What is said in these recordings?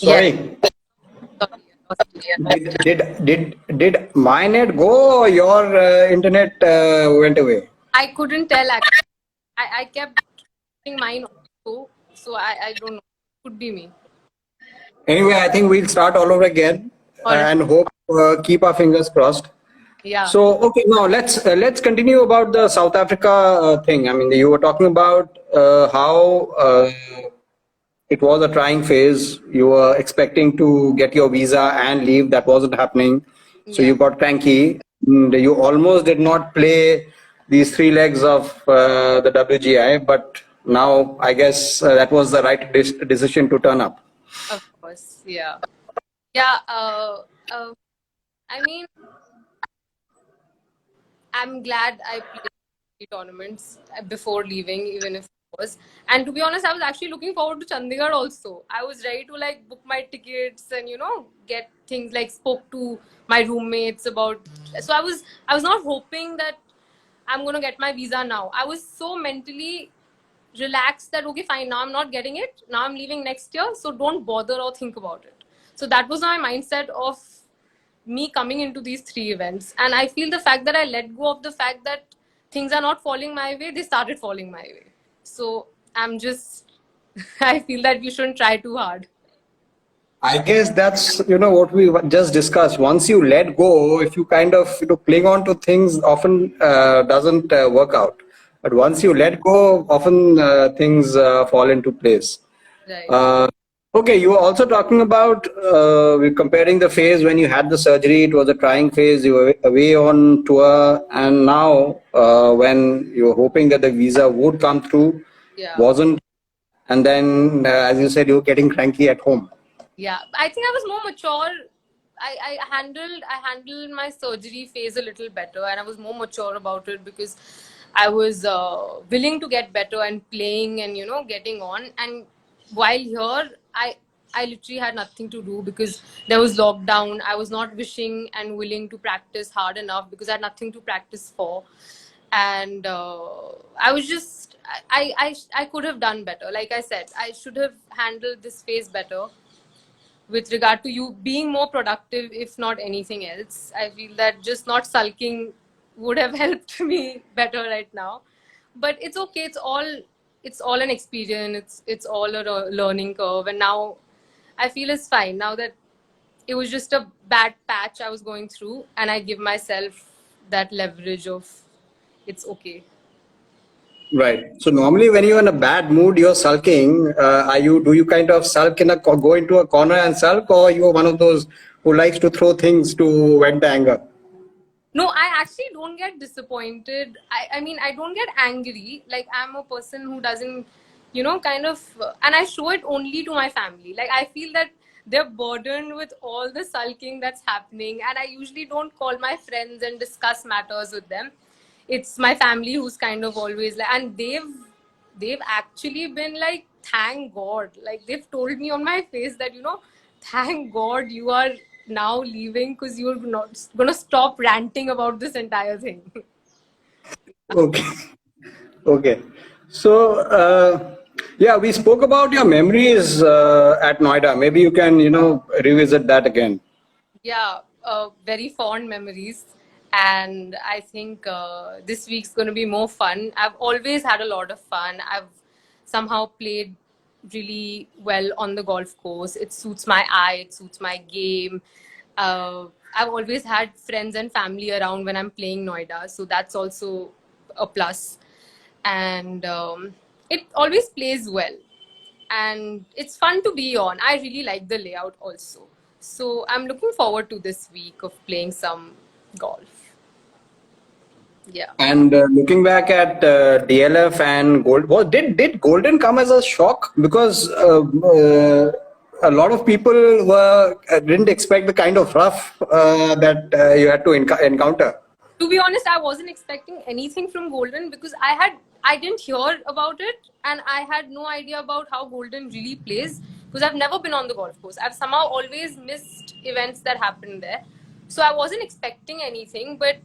Yeah. Sorry, Sorry, I lost you. did my net go or your internet went away? I couldn't tell actually. I kept hitting mine also, so I don't know. Could be me. Anyway, I think we'll start all over again All right. and hope keep our fingers crossed. Yeah. So, okay, now let's continue about the South Africa thing. I mean, you were talking about how it was a trying phase. You were expecting to get your visa and leave. That wasn't happening. So Yeah. you got cranky. And you almost did not play these three legs of the WGI. But now I guess that was the right decision to turn up. Of course. Yeah. Yeah. I mean, I'm glad I played tournaments before leaving, even if it was. And to be honest, I was actually looking forward to Chandigarh also. I was ready to like book my tickets and get things like spoke to my roommates about. So I was not hoping that I'm gonna get my visa now. I was so mentally relaxed that okay, fine, now I'm not getting it. Now I'm leaving next year, so don't bother or think about it. So that was my mindset of me coming into these three events. And I feel the fact that I let go of the fact that things are not falling my way, they started falling my way. So I'm just I feel that we shouldn't try too hard. I guess that's what we just discussed. Once you let go, if you kind of cling on to things, often doesn't work out. But once you let go, often things fall into place. Right. Uh, okay, you were also talking about we're comparing the phase when you had the surgery. It was a trying phase. You were away on tour, and now when you were hoping that the visa would come through, Yeah. wasn't, and then as you said, you were getting cranky at home. Yeah. I think I was more mature. I handled my surgery phase a little better, and I was more mature about it because I was willing to get better and playing and getting on. And while here, I literally had nothing to do because there was lockdown. I was not wishing and willing to practice hard enough because I had nothing to practice for. And I was just I could have done better. Like I said, I should have handled this phase better with regard to you being more productive, if not anything else. I feel that just not sulking would have helped me better right now. But it's okay. It's all an experience. It's all a learning curve. And now I feel it's fine. Now that it was just a bad patch I was going through, and I give myself that leverage of it's okay. Right. So normally when you're in a bad mood, you're sulking. Do you kind of sulk go into a corner and sulk, or you're one of those who likes to throw things to vent the anger? No, I actually don't get disappointed. I mean, I don't get angry. Like, I'm a person who doesn't, kind of, and I show it only to my family. Like, I feel that they're burdened with all the sulking that's happening, and I usually don't call my friends and discuss matters with them. It's my family who's kind of always like, and they've actually been like, thank God. Like, they've told me on my face that, thank God you are now leaving because you're not gonna stop ranting about this entire thing. Okay. Okay. So yeah, we spoke about your memories at Noida. Maybe you can revisit that again. Yeah, very fond memories. And I think this week's going to be more fun. I've always had a lot of fun. I've somehow played really well on the golf course. It suits my eye, it suits my game. I've always had friends and family around when I'm playing Noida, so that's also a plus. And it always plays well, and it's fun to be on. I really like the layout also. So I'm looking forward to this week of playing some golf. Yeah. And looking back at DLF and Gold, did Golden come as a shock? Because a lot of people didn't expect the kind of rough that you had to encounter. To be honest, I wasn't expecting anything from Golden because I didn't hear about it, and I had no idea about how Golden really plays because I've never been on the golf course. I've somehow always missed events that happen there. So I wasn't expecting anything, but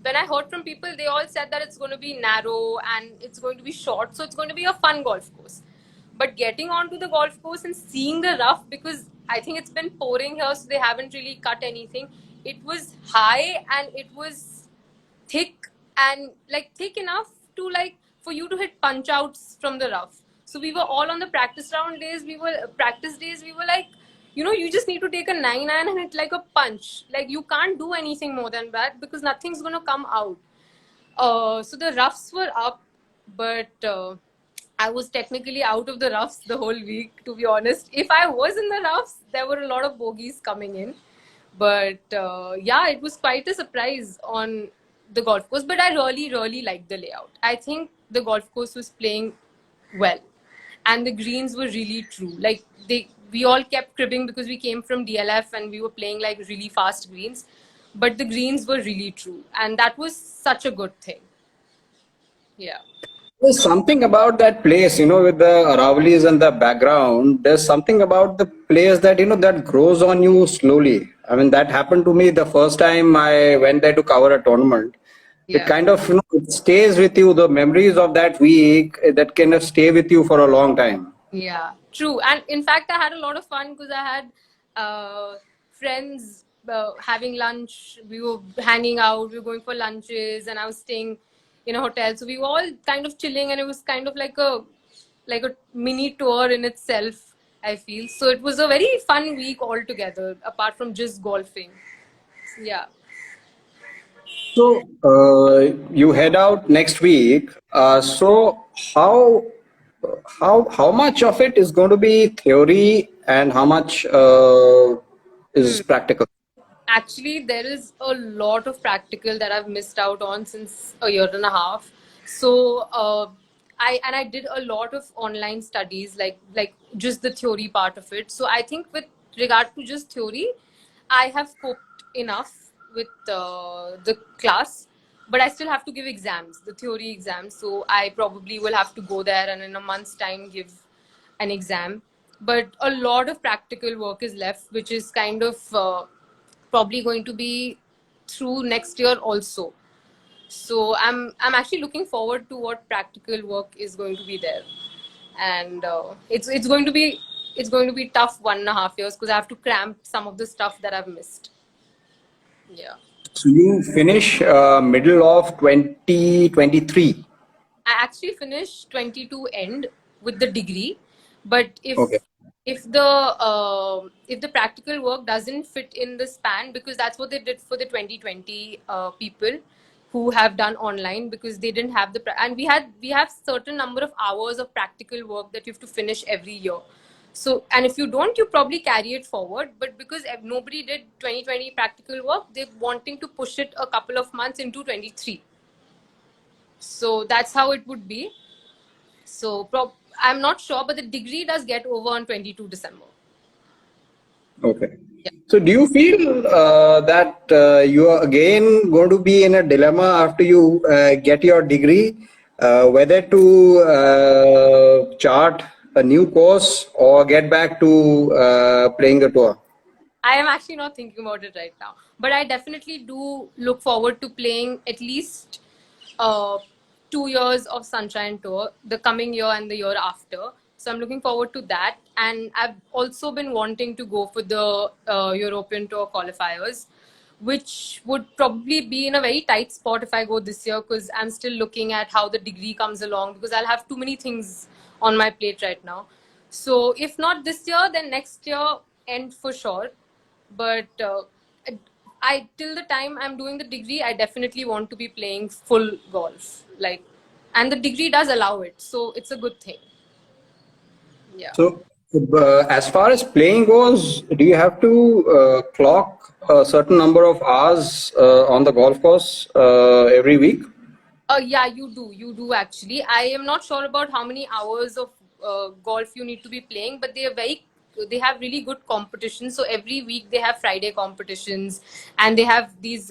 when I heard from people, they all said that it's going to be narrow and it's going to be short, so it's going to be a fun golf course. But getting onto the golf course and seeing the rough, because I think it's been pouring here, so they haven't really cut anything. It was high and it was thick, and like thick enough to like for you to hit punch outs from the rough. So we were all on the practice days. We were like, you just need to take a 9 iron and hit like a punch. Like you can't do anything more than that because nothing's gonna come out. So the roughs were up, but I was technically out of the roughs the whole week, to be honest. If I was in the roughs, there were a lot of bogeys coming in. But yeah, it was quite a surprise on the golf course. But I really, really liked the layout. I think the golf course was playing well, and the greens were really true. Like we all kept cribbing because we came from DLF and we were playing like really fast greens, but the greens were really true, and that was such a good thing. Yeah. There's something about that place, with the Aravalis and the background. There's something about the place that, that grows on you slowly. I mean, that happened to me the first time I went there to cover a tournament. It Yeah. kind of, it stays with you. The memories of that week that kind of stay with you for a long time. Yeah, true. And in fact, I had a lot of fun because I had friends having lunch. We were hanging out. We were going for lunches, and I was staying in a hotel. So we were all kind of chilling, and it was kind of like a mini tour in itself. I feel so. It was a very fun week altogether, apart from just golfing. Yeah. So you head out next week. So how much of it is going to be theory and how much is practical? Actually, there is a lot of practical that I've missed out on since a year and a half. So I did a lot of online studies, like just the theory part of it. So I think with regard to just theory, I have coped enough with the class, but I still have to give exams, the theory exams. So I probably will have to go there and in a month's time give an exam. But a lot of practical work is left, which is kind of probably going to be through next year also. So I'm actually looking forward to what practical work is going to be there, and it's going to be tough 1.5 years because I have to cramp some of the stuff that I've missed. Yeah. So you finish middle of 2023. I actually finished 22 end with the degree, but Okay. if the practical work doesn't fit in the span, because that's what they did for the 2020 people who have done online, because they didn't have and we have certain number of hours of practical work that you have to finish every year. So, and if you don't, you probably carry it forward. But because nobody did 2020 practical work, they're wanting to push it a couple of months into 23. So that's how it would be. So I'm not sure, but the degree does get over on 22 December. Okay. Yeah. So do you feel that you are again going to be in a dilemma after you get your degree, whether to chart a new course or get back to playing the tour? I am actually not thinking about it right now, but I definitely do look forward to playing at least uh, 2 years of Sunshine Tour, the coming year and the year after. So I'm looking forward to that, and I've also been wanting to go for the European Tour qualifiers, which would probably be in a very tight spot if I go this year, because I'm still looking at how the degree comes along, because I'll have too many things on my plate right now. So if not this year, then next year end for sure. But I till the time I'm doing the degree, I definitely want to be playing full golf, like, and the degree does allow it, so it's a good thing. Yeah. So, as far as playing goes, do you have to clock a certain number of hours on the golf course every week? Yeah, you do. You do actually. I am not sure about how many hours of golf you need to be playing, but they have really good competitions. So every week they have Friday competitions, and they have these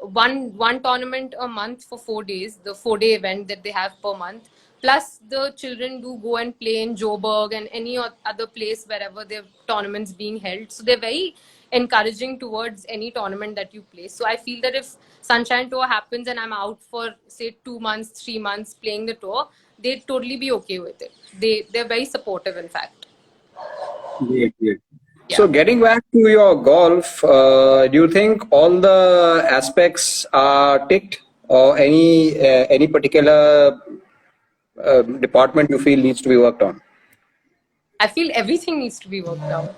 one tournament a month for 4 days. The 4 day event that they have per month. Plus, the children do go and play in Joburg and any other place wherever their tournaments being held. So they're very encouraging towards any tournament that you play. So I feel that if Sunshine Tour happens and I'm out for say 2 months, 3 months playing the tour, they'd totally be okay with it. They're very supportive, in fact. Great, great. Yeah. So getting back to your golf, do you think all the aspects are ticked, or any particular department you feel needs to be worked on? I feel everything needs to be worked out.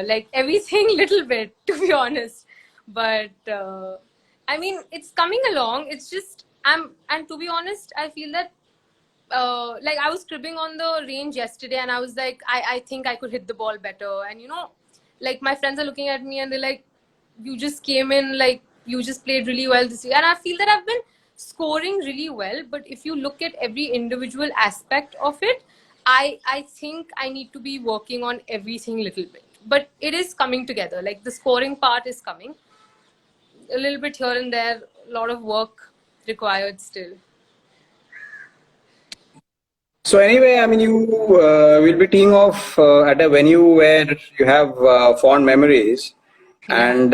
Like everything, little bit, to be honest. But I mean, it's coming along. It's just and to be honest, I feel that like I was cribbing on the range yesterday, and I was like, I think I could hit the ball better. And like my friends are looking at me, and they're like, you just came in, like you just played really well this year. And I feel that I've been scoring really well, but if you look at every individual aspect of it, I think I need to be working on everything little bit. But it is coming together. Like the scoring part is coming a little bit here and there. A lot of work required still. So anyway, I mean, you will be teeing off at a venue where you have fond memories, Yeah. and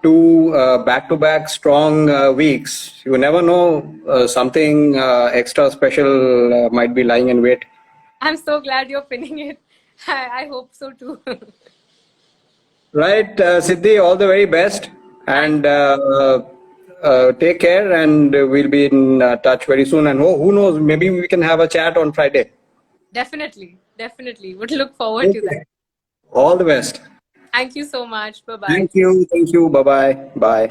two back-to-back strong weeks. You never know, something extra special might be lying in wait. I'm so glad you're pinning it. I hope so too. Right, Siddhi, all the very best, Thank and take care, and we'll be in touch very soon. And who knows, maybe we can have a chat on Friday. Definitely, definitely. Would look forward to that. Okay. All the best. Thank you so much. Bye bye. Thank you. Thank you. Bye bye. Bye.